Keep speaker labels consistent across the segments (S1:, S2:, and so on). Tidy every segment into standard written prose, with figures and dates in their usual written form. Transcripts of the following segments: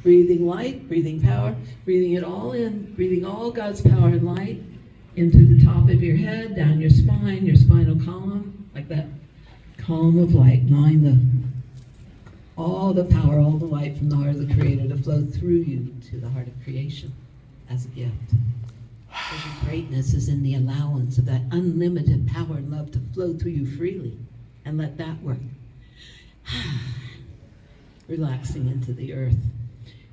S1: Breathing light, breathing power, breathing it all in, breathing all God's power and light into the top of your head, down your spine, your spinal column, like that column of light, allowing all the power, all the light from the heart of the Creator to flow through you to the heart of creation as a gift. So the greatness is in the allowance of that unlimited power and love to flow through you freely, and let that work. Relaxing into the earth.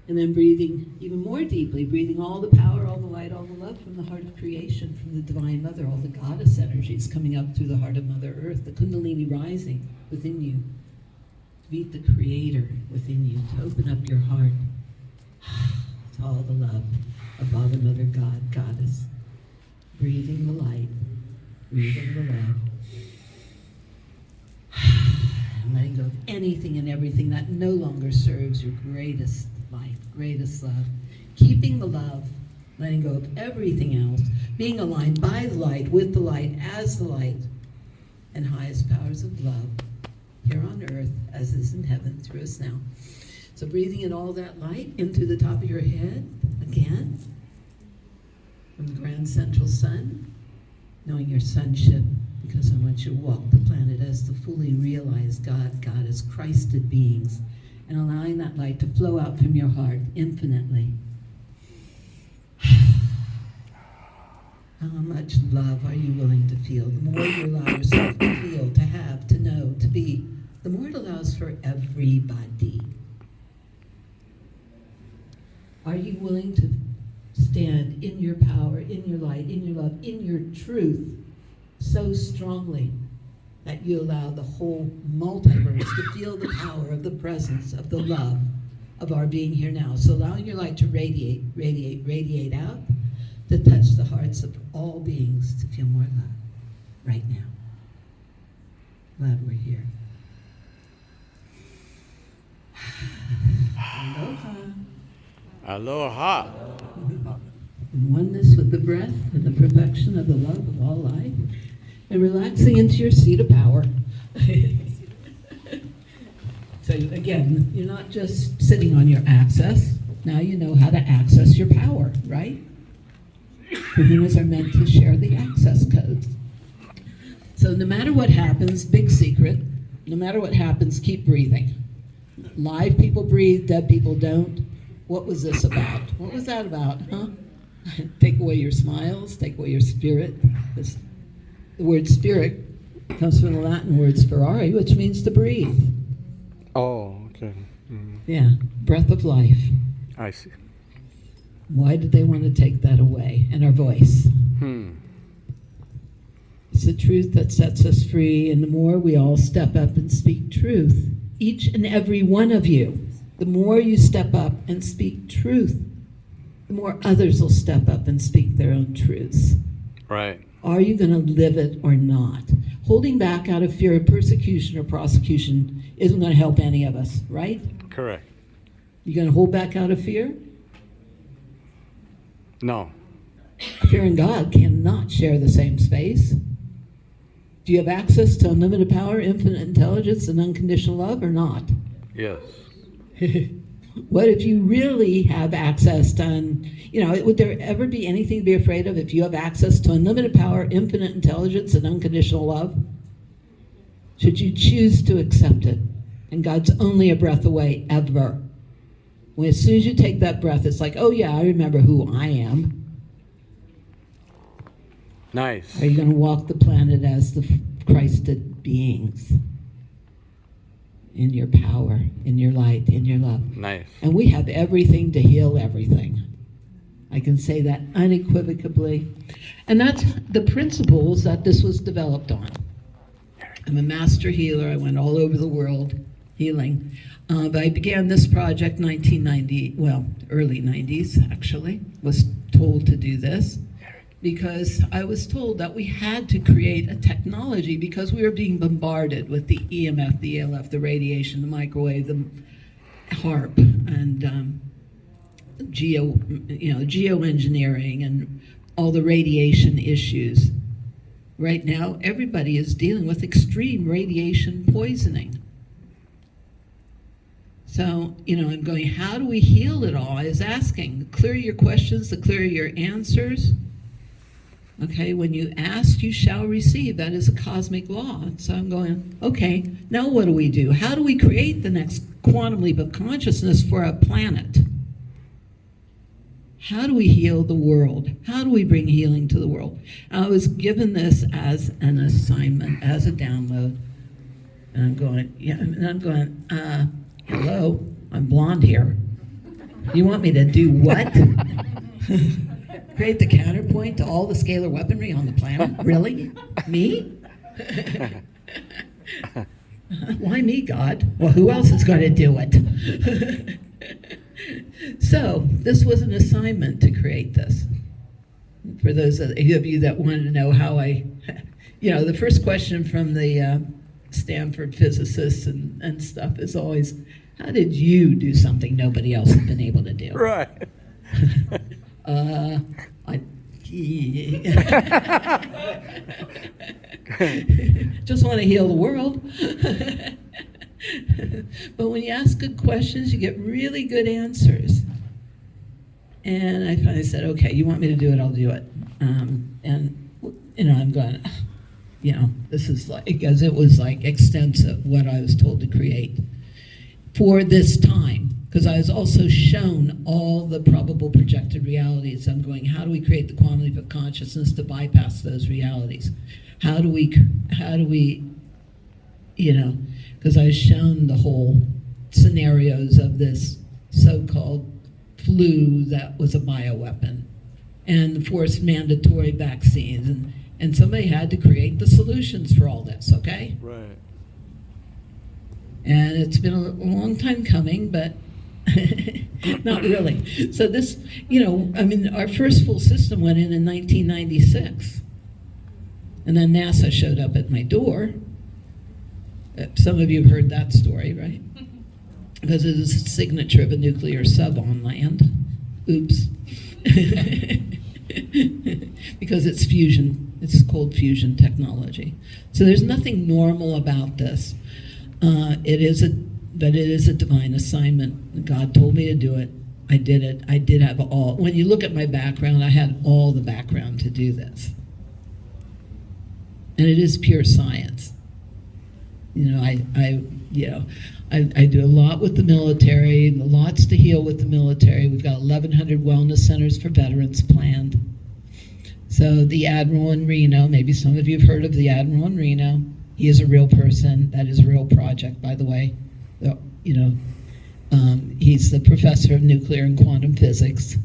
S1: And then breathing even more deeply, breathing all the power, all the light, all the love from the heart of creation, from the Divine Mother, all the goddess energies coming up through the heart of Mother Earth, the Kundalini rising within you, to meet the Creator within you, to open up your heart to all the love of Father, Mother, God, Goddess. Breathing the light, breathing the love. And letting go of anything and everything that no longer serves your greatest life, greatest love. Keeping the love, letting go of everything else, being aligned by the light, with the light, as the light, and highest powers of love here on earth as is in heaven through us now. So breathing in all that light into the top of your head again, from the grand central sun, knowing your sonship, because I want you to walk the planet as the fully realized God, Goddess, Christed beings, and allowing that light to flow out from your heart infinitely. How much love are you willing to feel? The more you allow yourself to feel, to have, to know, to be, the more it allows for everybody. Are you willing to stand in your power, in your light, in your love, in your truth so strongly that you allow the whole multiverse to feel the power of the presence of the love of our being here now? So allowing your light to radiate, radiate, radiate out, to touch the hearts of all beings to feel more love right now. Glad we're here. Aloha.
S2: Aloha.
S1: In oneness with the breath and the perfection of the love of all life, and relaxing into your seat of power. So again, you're not just sitting on your access. Now you know how to access your power, right? Humans are meant to share the access codes. So no matter what happens, big secret, no matter what happens, keep breathing. Live people breathe, dead people don't. What was this about? What was that about, huh? Take away your smiles, take away your spirit. The word spirit comes from the Latin word spirare, which means to breathe.
S2: Oh, okay. Mm-hmm.
S1: Yeah, breath of life.
S2: I see.
S1: Why did they want to take that away? And our voice. It's the truth that sets us free, and the more we all step up and speak truth, each and every one of you, the more you step up and speak truth, the more others will step up and speak their own truths.
S2: Right.
S1: Are you going to live it or not? Holding back out of fear of persecution or prosecution isn't going to help any of us, right?
S2: Correct.
S1: You going to hold back out of fear?
S2: No.
S1: Fear and God cannot share the same space. Do you have access to unlimited power, infinite intelligence, and unconditional love or not?
S2: Yes.
S1: What if you really have access to, would there ever be anything to be afraid of if you have access to unlimited power, infinite intelligence, and unconditional love? Should you choose to accept it? And God's only a breath away, ever. When as soon as you take that breath, it's like, oh yeah, I remember who I am.
S2: Nice.
S1: Are you going to walk the planet as the Christed beings? In your power, in your light, in your love.
S2: Nice.
S1: And we have everything to heal everything. I can say that unequivocally. And that's the principles that this was developed on. I'm a master healer. I went all over the world healing. But I began this project 1990, early 90s actually, was told to do this. Because I was told that we had to create a technology because we were being bombarded with the EMF, the ELF, the radiation, the microwave, the HARP, and geoengineering, and all the radiation issues. Right now, everybody is dealing with extreme radiation poisoning. So, I'm going, how do we heal it all? I was asking, the clearer your questions, the clearer your answers. Okay, when you ask, you shall receive. That is a cosmic law. So I'm going, okay, now what do we do? How do we create the next quantum leap of consciousness for a planet? How do we heal the world? How do we bring healing to the world? I was given this as an assignment, as a download. And I'm going, hello, I'm blonde here. You want me to do what? Create the counterpoint to all the scalar weaponry on the planet? Really? Me? Why me, God? Well, who else is going to do it? So, this was an assignment to create this. For those of you that wanted to know how the first question from the Stanford physicists and stuff is always, how did you do something nobody else has been able to do?
S2: Right.
S1: Just want to heal the world. But when you ask good questions, you get really good answers. And I finally said, okay, you want me to do it, I'll do it. I'm going, this is like, because it was like extensive what I was told to create for this time. Because I was also shown all the probable projected realities. I'm going, how do we create the quantum leap of consciousness to bypass those realities? How do we, because I was shown the whole scenarios of this so-called flu that was a bioweapon and the forced mandatory vaccines. And somebody had to create the solutions for all this, okay?
S2: Right.
S1: And it's been a long time coming, but not really. So this, our first full system went in 1996. And then NASA showed up at my door. Some of you have heard that story, right? Because it is a signature of a nuclear sub on land. Oops. Because it's fusion. It's cold fusion technology. So there's nothing normal about this. It is a divine assignment. God told me to do it. I did it. I did have all. When you look at my background, I had all the background to do this. And it is pure science. I do a lot with the military, lots to heal with the military. We've got 1,100 wellness centers for veterans planned. So the Admiral in Reno, maybe some of you have heard of the Admiral in Reno. He is a real person. That is a real project, by the way. He's the professor of nuclear and quantum physics.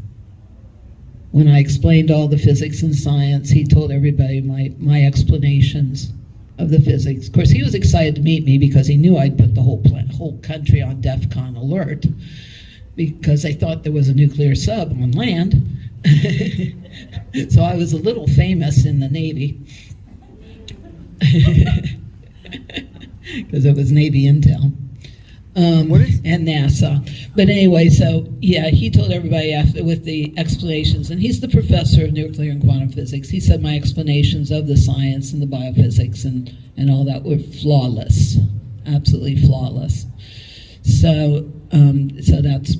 S1: When I explained all the physics and science, he told everybody my explanations of the physics. Of course, he was excited to meet me because he knew I'd put the whole country on DEFCON alert because they thought there was a nuclear sub on land. So I was a little famous in the Navy because it was Navy intel. And NASA. But anyway, so yeah, he told everybody after with the explanations, and he's the professor of nuclear and quantum physics. He said my explanations of the science and the biophysics and all that were flawless, absolutely flawless. So that's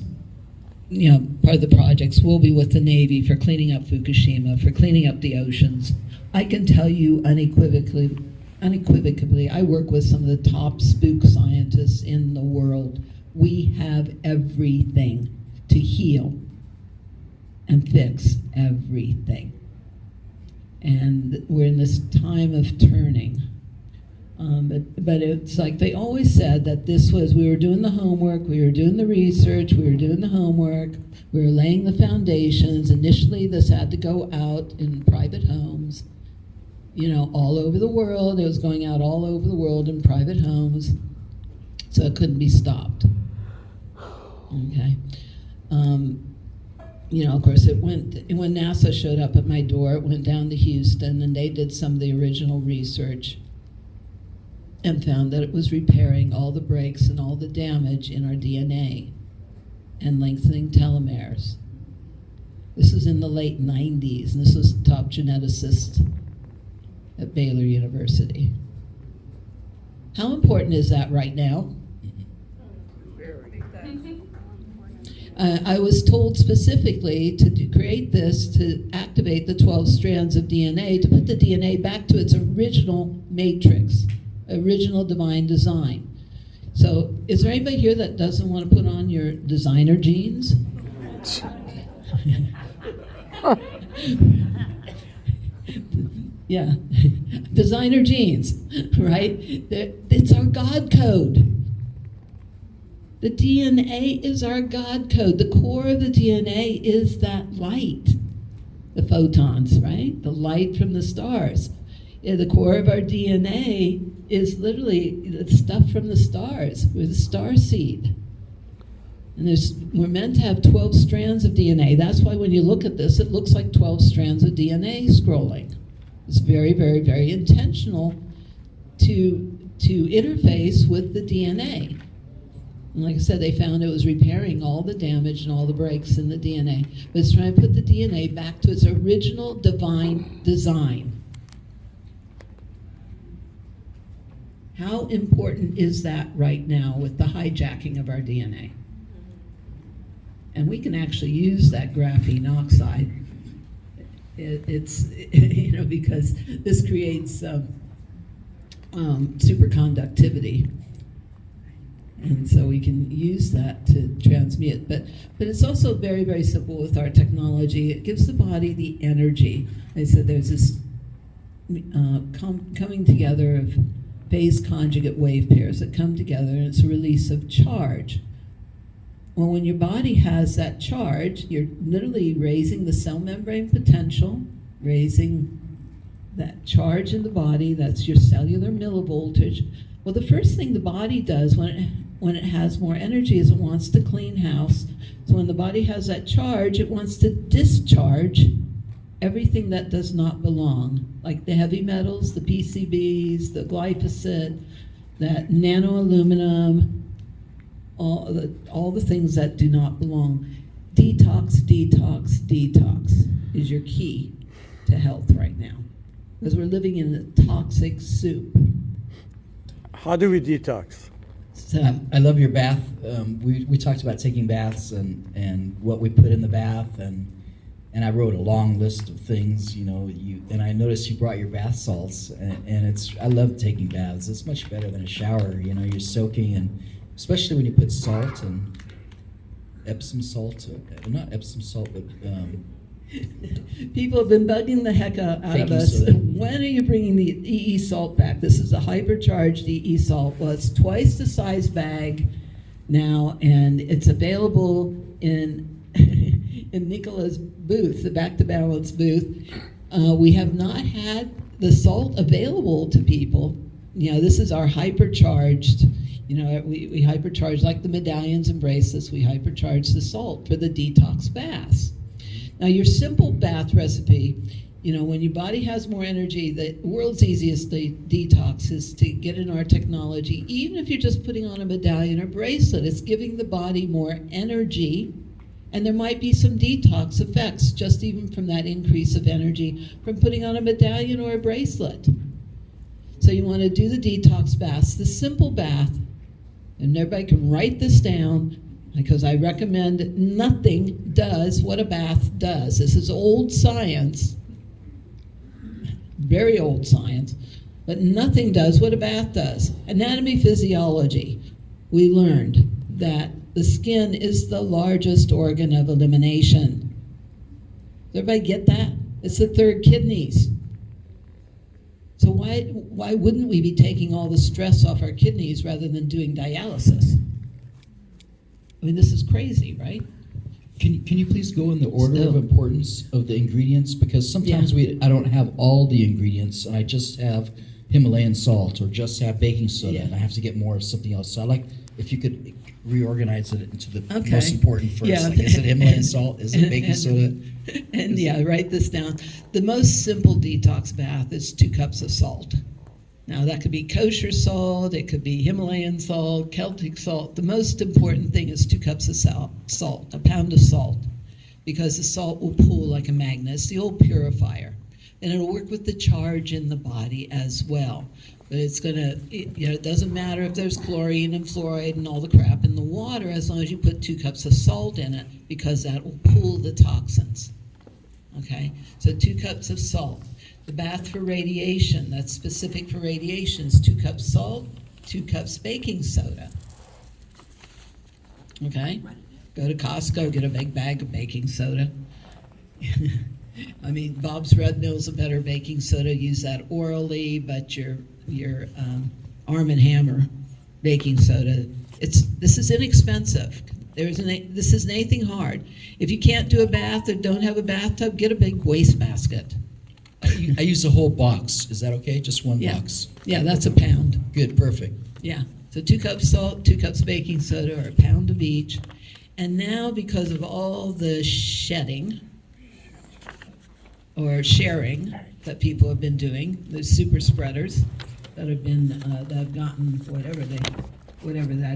S1: part of the projects. We'll be with the Navy for cleaning up Fukushima, for cleaning up the oceans. I can tell you unequivocally, I work with some of the top spook scientists in the world. We have everything to heal and fix everything. And we're in this time of turning. But it's like they always said that we were doing the homework, we were doing the research, we were doing the homework, we were laying the foundations. Initially, this had to go out in private homes. All over the world. It was going out all over the world in private homes, so it couldn't be stopped. Okay. Of course, when NASA showed up at my door, it went down to Houston, and they did some of the original research and found that it was repairing all the breaks and all the damage in our DNA and lengthening telomeres. This is in the late 90s, and this was the top geneticist at Baylor University. How important is that right now? I was told specifically to create this to activate the 12 strands of DNA, to put the DNA back to its original matrix, original divine design. So is there anybody here that doesn't want to put on your designer jeans? Yeah, designer jeans, right? It's our God code. The DNA is our God code. The core of the DNA is that light, the photons, right? The light from the stars. Yeah, the core of our DNA is literally the stuff from the stars. We're the star seed. And we're meant to have 12 strands of DNA. That's why when you look at this, it looks like 12 strands of DNA scrolling. It's very, very, very intentional to interface with the DNA. And like I said, they found it was repairing all the damage and all the breaks in the DNA. But it's trying to put the DNA back to its original divine design. How important is that right now with the hijacking of our DNA? And we can actually use that graphene oxide. It's because this creates superconductivity. And so we can use that to transmute. But it's also very, very simple with our technology. It gives the body the energy. I said there's this coming together of phase conjugate wave pairs that come together, and it's a release of charge. Well, when your body has that charge, you're literally raising the cell membrane potential, raising that charge in the body. That's your cellular millivoltage. Well, the first thing the body does when it has more energy is it wants to clean house. So when the body has that charge, it wants to discharge everything that does not belong, like the heavy metals, the PCBs, the glyphosate, that nanoaluminum, all the things that do not belong. Detox, detox, detox is your key to health right now, because we're living in a toxic soup.
S2: How do we detox?
S3: I love your bath. We talked about taking baths and what we put in the bath, and I wrote a long list of things, and I noticed you brought your bath salts, and I love taking baths. It's much better than a shower. You're soaking, and especially when you put salt and Epsom salt, not Epsom salt, but
S1: people have been bugging the heck out of
S3: baking
S1: us.
S3: soda.
S1: When are you bringing the EE salt back? This is a hypercharged EE salt. Well, it's twice the size bag now, and it's available in in Nicola's booth, the Back to Balance booth. We have not had the salt available to people. This is our hypercharged. We hypercharge, like the medallions and bracelets, we hypercharge the salt for the detox baths. Now, your simple bath recipe, when your body has more energy, the world's easiest detox is to get in our technology. Even if you're just putting on a medallion or bracelet, it's giving the body more energy, and there might be some detox effects just even from that increase of energy from putting on a medallion or a bracelet. So you want to do the detox baths, the simple bath, and everybody can write this down, because I recommend nothing does what a bath does. This is old science, very old science, but nothing does what a bath does. Anatomy, physiology. We learned that the skin is the largest organ of elimination. Does everybody get that? It's the third kidneys. So why wouldn't we be taking all the stress off our kidneys rather than doing dialysis? I mean, this is crazy, right?
S3: Can you please go in the order of importance of the ingredients? Because sometimes
S1: Yeah.
S3: I don't have all the ingredients, and I just have Himalayan salt or just have baking soda,
S1: Yeah.
S3: and I have to get more of something else. So I like if you could reorganize it into the
S1: Okay.
S3: most important first.
S1: Yeah.
S3: Like, is it Himalayan salt? Is it baking soda?
S1: And write this down. The most simple detox bath is 2 cups of salt. Now, that could be kosher salt, it could be Himalayan salt, Celtic salt. The most important thing is 2 cups of salt, a pound of salt, because the salt will pull like a magnet. It's the old purifier, and it'll work with the charge in the body as well. But it's gonna, it doesn't matter if there's chlorine and fluoride and all the crap in the water, as long as you put 2 cups of salt in it, because that will pull the toxins. Okay, so 2 cups of salt. The bath for radiation, that's specific for radiation, is 2 cups salt, 2 cups baking soda. Okay, go to Costco, get a big bag of baking soda. I mean, Bob's Red Mill's a better baking soda. Use that orally, but your Arm & Hammer baking soda, this is inexpensive. This isn't anything hard. If you can't do a bath or don't have a bathtub, get a big wastebasket.
S3: I use a whole box. Is that okay? Just one
S1: Yeah.
S3: box?
S1: Yeah, that's a pound.
S3: Good, perfect.
S1: Yeah, so 2 cups salt, 2 cups baking soda, or a pound of each. And now, because of all the shedding or sharing that people have been doing, the super spreaders that have gotten whatever that